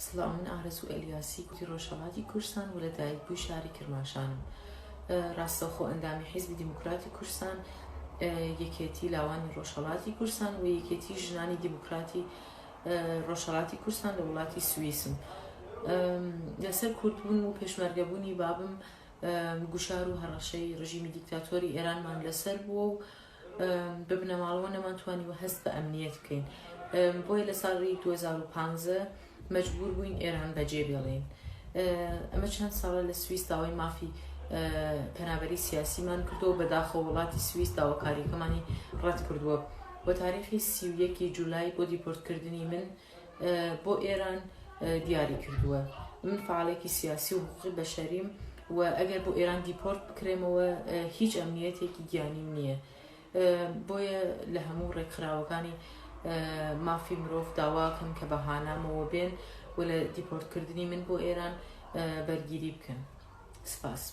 سڵاو، من ئارەزوو ئەلیاسی کوتی ڕۆژهەڵاتی کوردستان و لەدایک بووی شاری کرماشانم. ڕاستەوخۆ ئەندامی حیزبی دیموکراتی کوردستان یەکێتی لاوانی ڕۆژهەڵاتی کوردستان و یەکێتی ژنانی دیموکراتی ڕۆژهەڵاتی کوردستان لە وڵاتی سویسم. لەسەر کورتبوون و پێشمەرگەبوونی بابم گوشار و هەڕەشەی ڕژیمی دیکتاتۆری ئێرانمان لەسەر بووە و بە بنەماڵەوە نەمانتوانی و هەست بە ئەمنیەت بکەین. بۆیە لە ساڵی 2015 مەجبور بووین ئێران بەجێ بێڵێین. ئەمە چەند ساڵە لە سویس داوای مافی پەنابەری سیاسیمان کردەوە، بەداخەوە وڵاتی سویس داواکاریەکەمانی ڕەت کردووە. بۆ تاریخی 31 جولای بۆ دیپۆرتکردنی من بۆ ئێران دیاری کردووە. من فعالێکی سیاسی و حقوقی بەشەریم و ئەگەر بۆ ئێران دیپۆرت بکرێمەوە هیچ ئەمنیەتێکی گیانیم نییە. بۆیە لە هەموو ڕێکخراوەکانی مافی مرۆڤ داواکەم کە بەهانامەوە بێن و لە دیپۆرتکردنی من بۆ ئێران بەرگیری بکەن. سپاس.